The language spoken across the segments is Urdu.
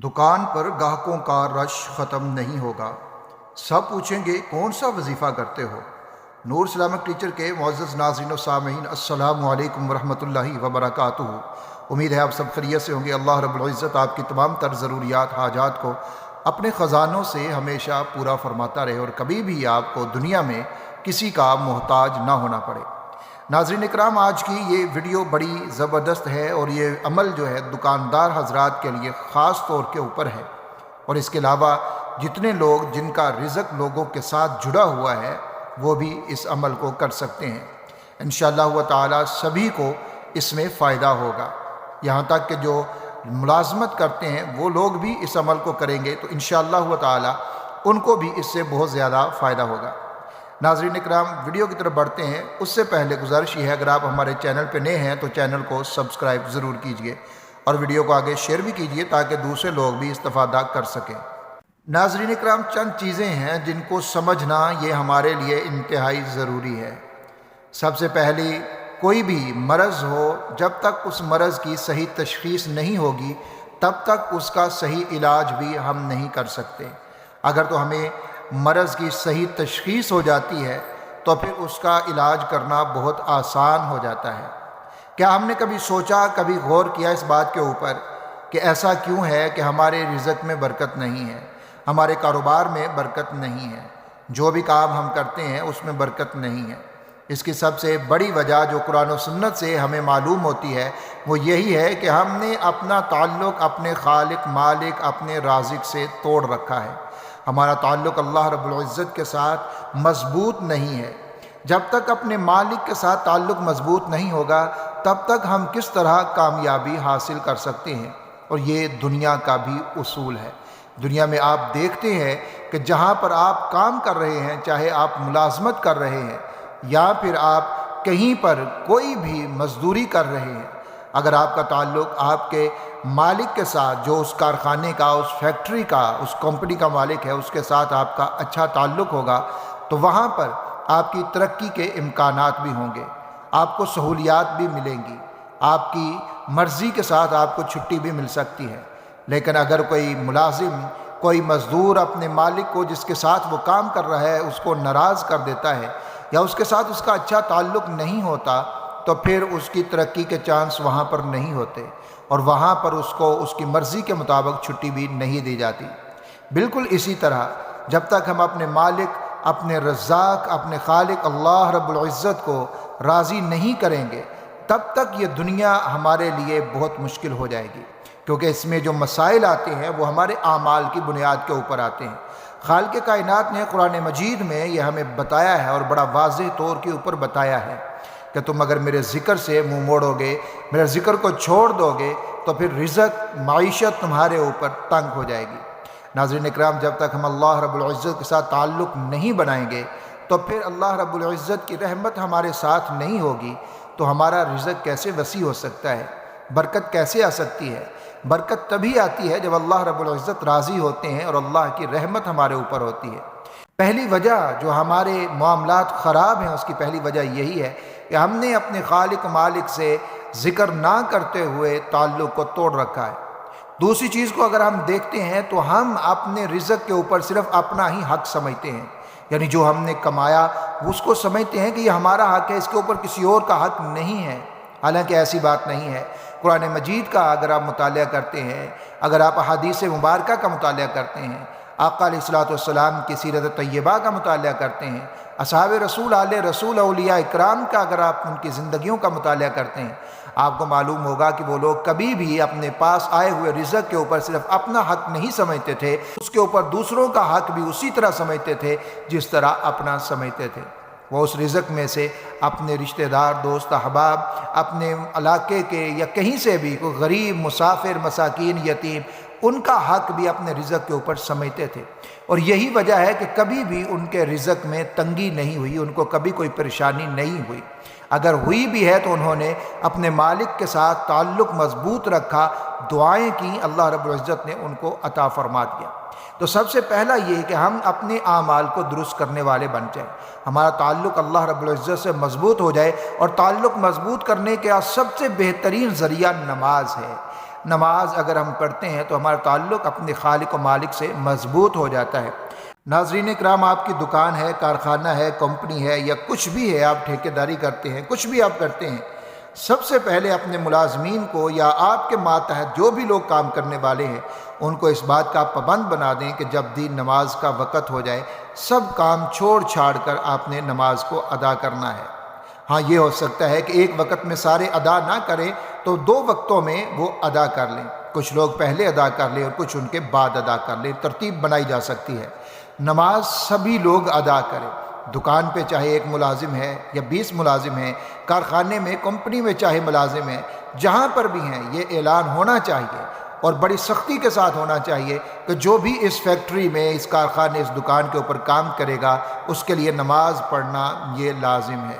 دکان پر گاہکوں کا رش ختم نہیں ہوگا۔ سب پوچھیں گے کون سا وظیفہ کرتے ہو؟ نور اسلامک ٹیچر کے معزز ناظرین و سامعین، السلام علیکم ورحمۃ اللہ وبرکاتہ۔ امید ہے آپ سب خیریت سے ہوں گے۔ اللہ رب العزت آپ کی تمام تر ضروریات حاجات کو اپنے خزانوں سے ہمیشہ پورا فرماتا رہے اور کبھی بھی آپ کو دنیا میں کسی کا محتاج نہ ہونا پڑے۔ ناظرین اکرام، آج کی یہ ویڈیو بڑی زبردست ہے اور یہ عمل جو ہے دکاندار حضرات کے لیے خاص طور کے اوپر ہے، اور اس کے علاوہ جتنے لوگ جن کا رزق لوگوں کے ساتھ جڑا ہوا ہے وہ بھی اس عمل کو کر سکتے ہیں۔ انشاءاللہ تعالی سبھی کو اس میں فائدہ ہوگا، یہاں تک کہ جو ملازمت کرتے ہیں وہ لوگ بھی اس عمل کو کریں گے تو انشاءاللہ تعالی ان کو بھی اس سے بہت زیادہ فائدہ ہوگا۔ ناظرین اکرام، ویڈیو کی طرف بڑھتے ہیں اس سے پہلے گزارش یہ ہے، اگر آپ ہمارے چینل پہ نئے ہیں تو چینل کو سبسکرائب ضرور کیجئے اور ویڈیو کو آگے شیئر بھی کیجئے تاکہ دوسرے لوگ بھی استفادہ کر سکیں۔ ناظرین اکرام، چند چیزیں ہیں جن کو سمجھنا یہ ہمارے لیے انتہائی ضروری ہے۔ سب سے پہلی، کوئی بھی مرض ہو، جب تک اس مرض کی صحیح تشخیص نہیں ہوگی تب تک اس کا صحیح علاج بھی ہم نہیں کر سکتے۔ اگر تو ہمیں مرض کی صحیح تشخیص ہو جاتی ہے تو پھر اس کا علاج کرنا بہت آسان ہو جاتا ہے۔ کیا ہم نے کبھی سوچا، کبھی غور کیا اس بات کے اوپر کہ ایسا کیوں ہے کہ ہمارے رزق میں برکت نہیں ہے، ہمارے کاروبار میں برکت نہیں ہے، جو بھی کام ہم کرتے ہیں اس میں برکت نہیں ہے؟ اس کی سب سے بڑی وجہ جو قرآن و سنت سے ہمیں معلوم ہوتی ہے وہ یہی ہے کہ ہم نے اپنا تعلق اپنے خالق مالک اپنے رازق سے توڑ رکھا ہے۔ ہمارا تعلق اللہ رب العزت کے ساتھ مضبوط نہیں ہے۔ جب تک اپنے مالک کے ساتھ تعلق مضبوط نہیں ہوگا تب تک ہم کس طرح کامیابی حاصل کر سکتے ہیں؟ اور یہ دنیا کا بھی اصول ہے۔ دنیا میں آپ دیکھتے ہیں کہ جہاں پر آپ کام کر رہے ہیں، چاہے آپ ملازمت کر رہے ہیں یا پھر آپ کہیں پر کوئی بھی مزدوری کر رہے ہیں، اگر آپ کا تعلق آپ کے مالک کے ساتھ، جو اس کارخانے کا، اس فیکٹری کا، اس کمپنی کا مالک ہے، اس کے ساتھ آپ کا اچھا تعلق ہوگا تو وہاں پر آپ کی ترقی کے امکانات بھی ہوں گے، آپ کو سہولیات بھی ملیں گی، آپ کی مرضی کے ساتھ آپ کو چھٹی بھی مل سکتی ہے۔ لیکن اگر کوئی ملازم، کوئی مزدور اپنے مالک کو جس کے ساتھ وہ کام کر رہا ہے اس کو ناراض کر دیتا ہے یا اس کے ساتھ اس کا اچھا تعلق نہیں ہوتا تو پھر اس کی ترقی کے چانس وہاں پر نہیں ہوتے اور وہاں پر اس کو اس کی مرضی کے مطابق چھٹی بھی نہیں دی جاتی۔ بالکل اسی طرح جب تک ہم اپنے مالک، اپنے رزاق، اپنے خالق اللہ رب العزت کو راضی نہیں کریں گے تب تک یہ دنیا ہمارے لیے بہت مشکل ہو جائے گی، کیونکہ اس میں جو مسائل آتے ہیں وہ ہمارے اعمال کی بنیاد کے اوپر آتے ہیں۔ خالق کائنات نے قرآن مجید میں یہ ہمیں بتایا ہے اور بڑا واضح طور کے اوپر بتایا ہے کہ تم اگر میرے ذکر سے منہ موڑو گے، میرے ذکر کو چھوڑ دو گے تو پھر رزق، معیشت تمہارے اوپر تنگ ہو جائے گی۔ ناظرین اکرام، جب تک ہم اللہ رب العزت کے ساتھ تعلق نہیں بنائیں گے تو پھر اللہ رب العزت کی رحمت ہمارے ساتھ نہیں ہوگی تو ہمارا رزق کیسے وسیع ہو سکتا ہے؟ برکت کیسے آ سکتی ہے؟ برکت تبھی آتی ہے جب اللہ رب العزت راضی ہوتے ہیں اور اللہ کی رحمت ہمارے اوپر ہوتی ہے۔ پہلی وجہ جو ہمارے معاملات خراب ہیں اس کی پہلی وجہ یہی ہے کہ ہم نے اپنے خالق مالک سے ذکر نہ کرتے ہوئے تعلق کو توڑ رکھا ہے۔ دوسری چیز کو اگر ہم دیکھتے ہیں تو ہم اپنے رزق کے اوپر صرف اپنا ہی حق سمجھتے ہیں، یعنی جو ہم نے کمایا اس کو سمجھتے ہیں کہ یہ ہمارا حق ہے، اس کے اوپر کسی اور کا حق نہیں ہے، حالانکہ ایسی بات نہیں ہے۔ قرآن مجید کا اگر آپ مطالعہ کرتے ہیں، اگر آپ احادیث مبارکہ کا مطالعہ کرتے ہیں، آقا علیہ الصلوۃ والسلام کی سیرت طیبہ کا مطالعہ کرتے ہیں، اصحاب رسول، آل رسول، اولیاء اکرام کا اگر آپ ان کی زندگیوں کا مطالعہ کرتے ہیں، آپ کو معلوم ہوگا کہ وہ لوگ کبھی بھی اپنے پاس آئے ہوئے رزق کے اوپر صرف اپنا حق نہیں سمجھتے تھے، اس کے اوپر دوسروں کا حق بھی اسی طرح سمجھتے تھے جس طرح اپنا سمجھتے تھے۔ وہ اس رزق میں سے اپنے رشتہ دار، دوست احباب، اپنے علاقے کے یا کہیں سے بھی کوئی غریب، مسافر، مساکین، یتیم، ان کا حق بھی اپنے رزق کے اوپر سمجھتے تھے، اور یہی وجہ ہے کہ کبھی بھی ان کے رزق میں تنگی نہیں ہوئی، ان کو کبھی کوئی پریشانی نہیں ہوئی۔ اگر ہوئی بھی ہے تو انہوں نے اپنے مالک کے ساتھ تعلق مضبوط رکھا، دعائیں کی، اللہ رب العزت نے ان کو عطا فرما دیا۔ تو سب سے پہلا یہ کہ ہم اپنے اعمال کو درست کرنے والے بن جائیں، ہمارا تعلق اللہ رب العزت سے مضبوط ہو جائے، اور تعلق مضبوط کرنے کا سب سے بہترین ذریعہ نماز ہے۔ نماز اگر ہم پڑھتے ہیں تو ہمارا تعلق اپنے خالق و مالک سے مضبوط ہو جاتا ہے۔ ناظرین کرام، آپ کی دکان ہے، کارخانہ ہے، کمپنی ہے، یا کچھ بھی ہے، آپ ٹھیکیداری کرتے ہیں، کچھ بھی آپ کرتے ہیں، سب سے پہلے اپنے ملازمین کو یا آپ کے ماتحت جو بھی لوگ کام کرنے والے ہیں ان کو اس بات کا پابند بنا دیں کہ جب دین نماز کا وقت ہو جائے سب کام چھوڑ چھاڑ کر آپ نے نماز کو ادا کرنا ہے۔ ہاں، یہ ہو سکتا ہے کہ ایک وقت میں سارے ادا نہ کریں تو 2 وقتوں میں وہ ادا کر لیں، کچھ لوگ پہلے ادا کر لیں اور کچھ ان کے بعد ادا کر لیں، ترتیب بنائی جا سکتی ہے۔ نماز سبھی لوگ ادا کریں، دکان پہ چاہے 1 ملازم ہے یا 20 ملازم ہیں، کارخانے میں، کمپنی میں چاہے ملازم ہیں، جہاں پر بھی ہیں یہ اعلان ہونا چاہیے اور بڑی سختی کے ساتھ ہونا چاہیے کہ جو بھی اس فیکٹری میں، اس کارخانے، اس دکان کے اوپر کام کرے گا اس کے لیے نماز پڑھنا یہ لازم ہے۔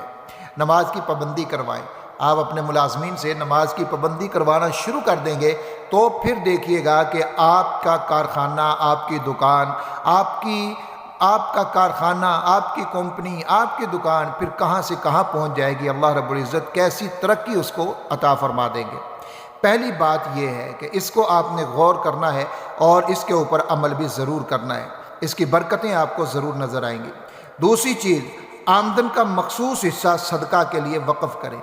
نماز کی پابندی کروائیں۔ آپ اپنے ملازمین سے نماز کی پابندی کروانا شروع کر دیں گے تو پھر دیکھیے گا کہ آپ کا کارخانہ، آپ کی دکان، آپ کا کارخانہ، آپ کی کمپنی، آپ کی دکان پھر کہاں سے کہاں پہنچ جائے گی۔ اللہ رب العزت کیسی ترقی اس کو عطا فرما دیں گے۔ پہلی بات یہ ہے کہ اس کو آپ نے غور کرنا ہے اور اس کے اوپر عمل بھی ضرور کرنا ہے، اس کی برکتیں آپ کو ضرور نظر آئیں گی۔ دوسری چیز، آمدن کا مخصوص حصہ صدقہ کے لیے وقف کریں۔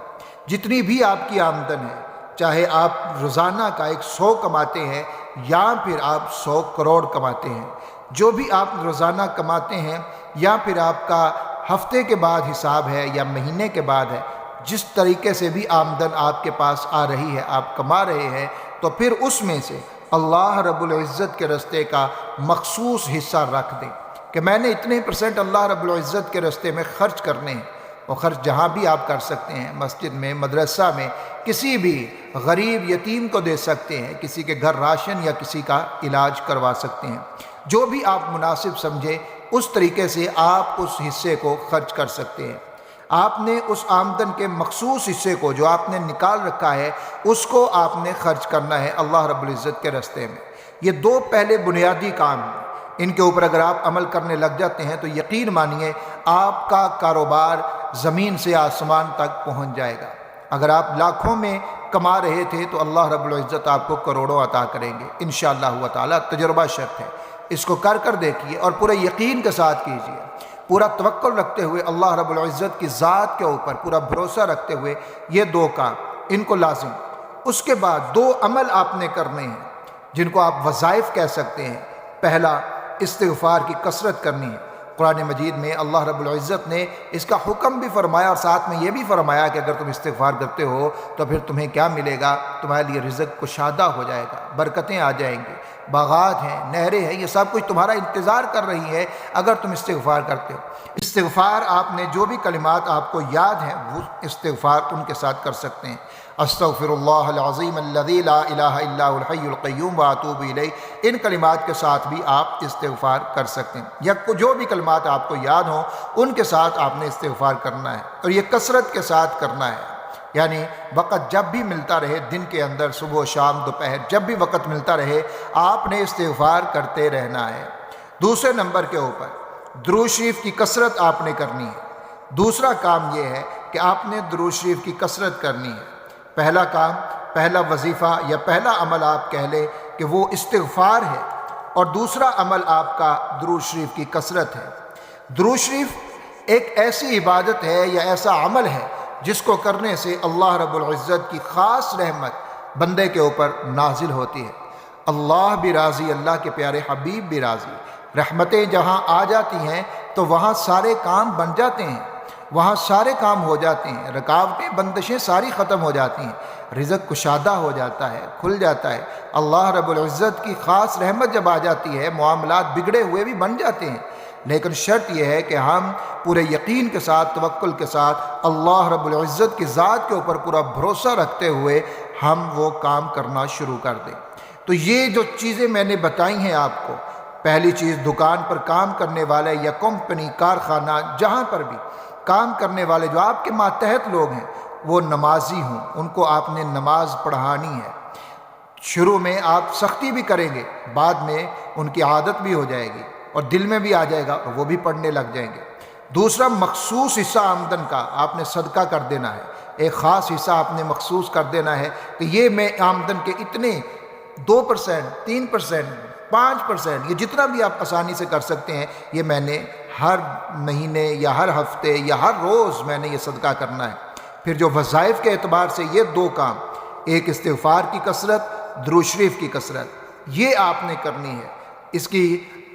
جتنی بھی آپ کی آمدن ہے، چاہے آپ روزانہ کا 100 کماتے ہیں یا پھر آپ 100 کروڑ کماتے ہیں، جو بھی آپ روزانہ کماتے ہیں یا پھر آپ کا ہفتے کے بعد حساب ہے یا مہینے کے بعد ہے، جس طریقے سے بھی آمدن آپ کے پاس آ رہی ہے، آپ کما رہے ہیں، تو پھر اس میں سے اللہ رب العزت کے راستے کا مخصوص حصہ رکھ دیں کہ میں نے اتنے % اللہ رب العزت کے راستے میں خرچ کرنے ہیں۔ وہ خرچ جہاں بھی آپ کر سکتے ہیں، مسجد میں، مدرسہ میں، کسی بھی غریب یتیم کو دے سکتے ہیں، کسی کے گھر راشن یا کسی کا علاج کروا سکتے ہیں، جو بھی آپ مناسب سمجھے اس طریقے سے آپ اس حصے کو خرچ کر سکتے ہیں۔ آپ نے اس آمدن کے مخصوص حصے کو جو آپ نے نکال رکھا ہے اس کو آپ نے خرچ کرنا ہے اللہ رب العزت کے راستے میں۔ یہ 2 پہلے بنیادی کام ہیں، ان کے اوپر اگر آپ عمل کرنے لگ جاتے ہیں تو یقین مانیے آپ کا کاروبار زمین سے آسمان تک پہنچ جائے گا۔ اگر آپ لاکھوں میں کما رہے تھے تو اللہ رب العزت آپ کو کروڑوں عطا کریں گے انشاءاللہ تعالی۔ تجربہ شرط ہے، اس کو کر دیکھیے اور پورے یقین کے ساتھ کیجیے، پورا توکل رکھتے ہوئے اللہ رب العزت کی ذات کے اوپر پورا بھروسہ رکھتے ہوئے یہ 2 کام ان کو لازم۔ اس کے بعد 2 عمل آپ نے کرنے ہیں جن کو آپ وظائف کہہ سکتے ہیں۔ پہلا، استغفار کی کثرت کرنی ہے۔ قرآن مجید میں اللہ رب العزت نے اس کا حکم بھی فرمایا اور ساتھ میں یہ بھی فرمایا کہ اگر تم استغفار کرتے ہو تو پھر تمہیں کیا ملے گا؟ تمہارے لیے رزق کشادہ ہو جائے گا، برکتیں آ جائیں گی، باغات ہیں، نہریں ہیں، یہ سب کچھ تمہارا انتظار کر رہی ہے اگر تم استغفار کرتے ہو۔ استغفار آپ نے جو بھی کلمات آپ کو یاد ہیں وہ استغفار ان کے ساتھ کر سکتے ہیں۔ استغفر اللہ العظیم الذی لا الہ الا هو الحی القیوم واتوب الیہ، ان کلمات کے ساتھ بھی آپ استغفار کر سکتے ہیں، یا جو بھی کلمات آپ کو یاد ہوں ان کے ساتھ آپ نے استغفار کرنا ہے، اور یہ کثرت کے ساتھ کرنا ہے، یعنی وقت جب بھی ملتا رہے، دن کے اندر، صبح، شام، دوپہر، جب بھی وقت ملتا رہے آپ نے استغفار کرتے رہنا ہے۔ دوسرے نمبر کے اوپر درود شریف کی کثرت آپ نے کرنی ہے۔ دوسرا کام یہ ہے کہ آپ نے درود شریف کی کثرت کرنی ہے۔ پہلا کام، پہلا وظیفہ یا پہلا عمل آپ کہہ لیں کہ وہ استغفار ہے، اور دوسرا عمل آپ کا درود شریف کی کثرت ہے۔ درود شریف ایک ایسی عبادت ہے یا ایسا عمل ہے جس کو کرنے سے اللہ رب العزت کی خاص رحمت بندے کے اوپر نازل ہوتی ہے۔ اللہ بھی راضی، اللہ کے پیارے حبیب بھی راضی۔ رحمتیں جہاں آ جاتی ہیں تو وہاں سارے کام بن جاتے ہیں، وہاں سارے کام ہو جاتے ہیں، رکاوٹیں، بندشیں ساری ختم ہو جاتی ہیں، رزق کشادہ ہو جاتا ہے، کھل جاتا ہے۔ اللہ رب العزت کی خاص رحمت جب آ جاتی ہے معاملات بگڑے ہوئے بھی بن جاتے ہیں، لیکن شرط یہ ہے کہ ہم پورے یقین کے ساتھ، توکل کے ساتھ اللہ رب العزت کی ذات کے اوپر پورا بھروسہ رکھتے ہوئے ہم وہ کام کرنا شروع کر دیں۔ تو یہ جو چیزیں میں نے بتائی ہیں آپ کو، پہلی چیز، دکان پر کام کرنے والے یا کمپنی، کارخانہ، جہاں پر بھی کام کرنے والے جو آپ کے ماتحت لوگ ہیں وہ نمازی ہوں، ان کو آپ نے نماز پڑھانی ہے۔ شروع میں آپ سختی بھی کریں گے، بعد میں ان کی عادت بھی ہو جائے گی اور دل میں بھی آ جائے گا اور وہ بھی پڑھنے لگ جائیں گے۔ دوسرا، مخصوص حصہ آمدن کا آپ نے صدقہ کر دینا ہے، ایک خاص حصہ آپ نے مخصوص کر دینا ہے کہ یہ میں آمدن کے اتنے 2%، 3%، 5%، یہ جتنا بھی آپ آسانی سے کر سکتے ہیں، یہ میں نے ہر مہینے یا ہر ہفتے یا ہر روز میں نے یہ صدقہ کرنا ہے۔ پھر جو وظائف کے اعتبار سے یہ 2 کام، ایک استغفار کی کثرت، درود شریف کی کثرت، یہ آپ نے کرنی ہے۔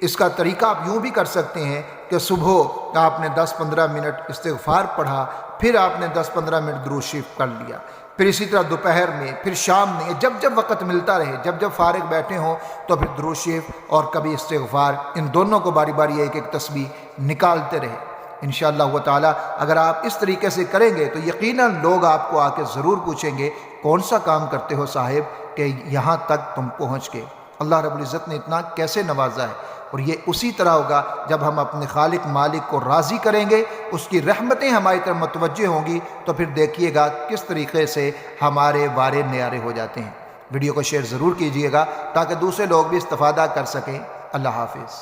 اس کا طریقہ آپ یوں بھی کر سکتے ہیں کہ صبح آپ نے 10-15 منٹ استغفار پڑھا، پھر آپ نے 10-15 منٹ درود شریف کر لیا، پھر اسی طرح دوپہر میں، پھر شام میں، جب جب وقت ملتا رہے، جب جب فارغ بیٹھے ہوں تو پھر درود شریف اور کبھی استغفار، ان دونوں کو باری باری ایک ایک تسبیح نکالتے رہے۔ انشاءاللہ تعالی اگر آپ اس طریقے سے کریں گے تو یقیناً لوگ آپ کو آ کے ضرور پوچھیں گے کون سا کام کرتے ہو صاحب کہ یہاں تک تم پہنچ گئے، اللہ رب العزت نے اتنا کیسے نوازا ہے۔ اور یہ اسی طرح ہوگا جب ہم اپنے خالق مالک کو راضی کریں گے، اس کی رحمتیں ہماری طرف متوجہ ہوں گی، تو پھر دیکھیے گا کس طریقے سے ہمارے وارے نیارے ہو جاتے ہیں۔ ویڈیو کو شیئر ضرور کیجیے گا تاکہ دوسرے لوگ بھی استفادہ کر سکیں۔ اللہ حافظ۔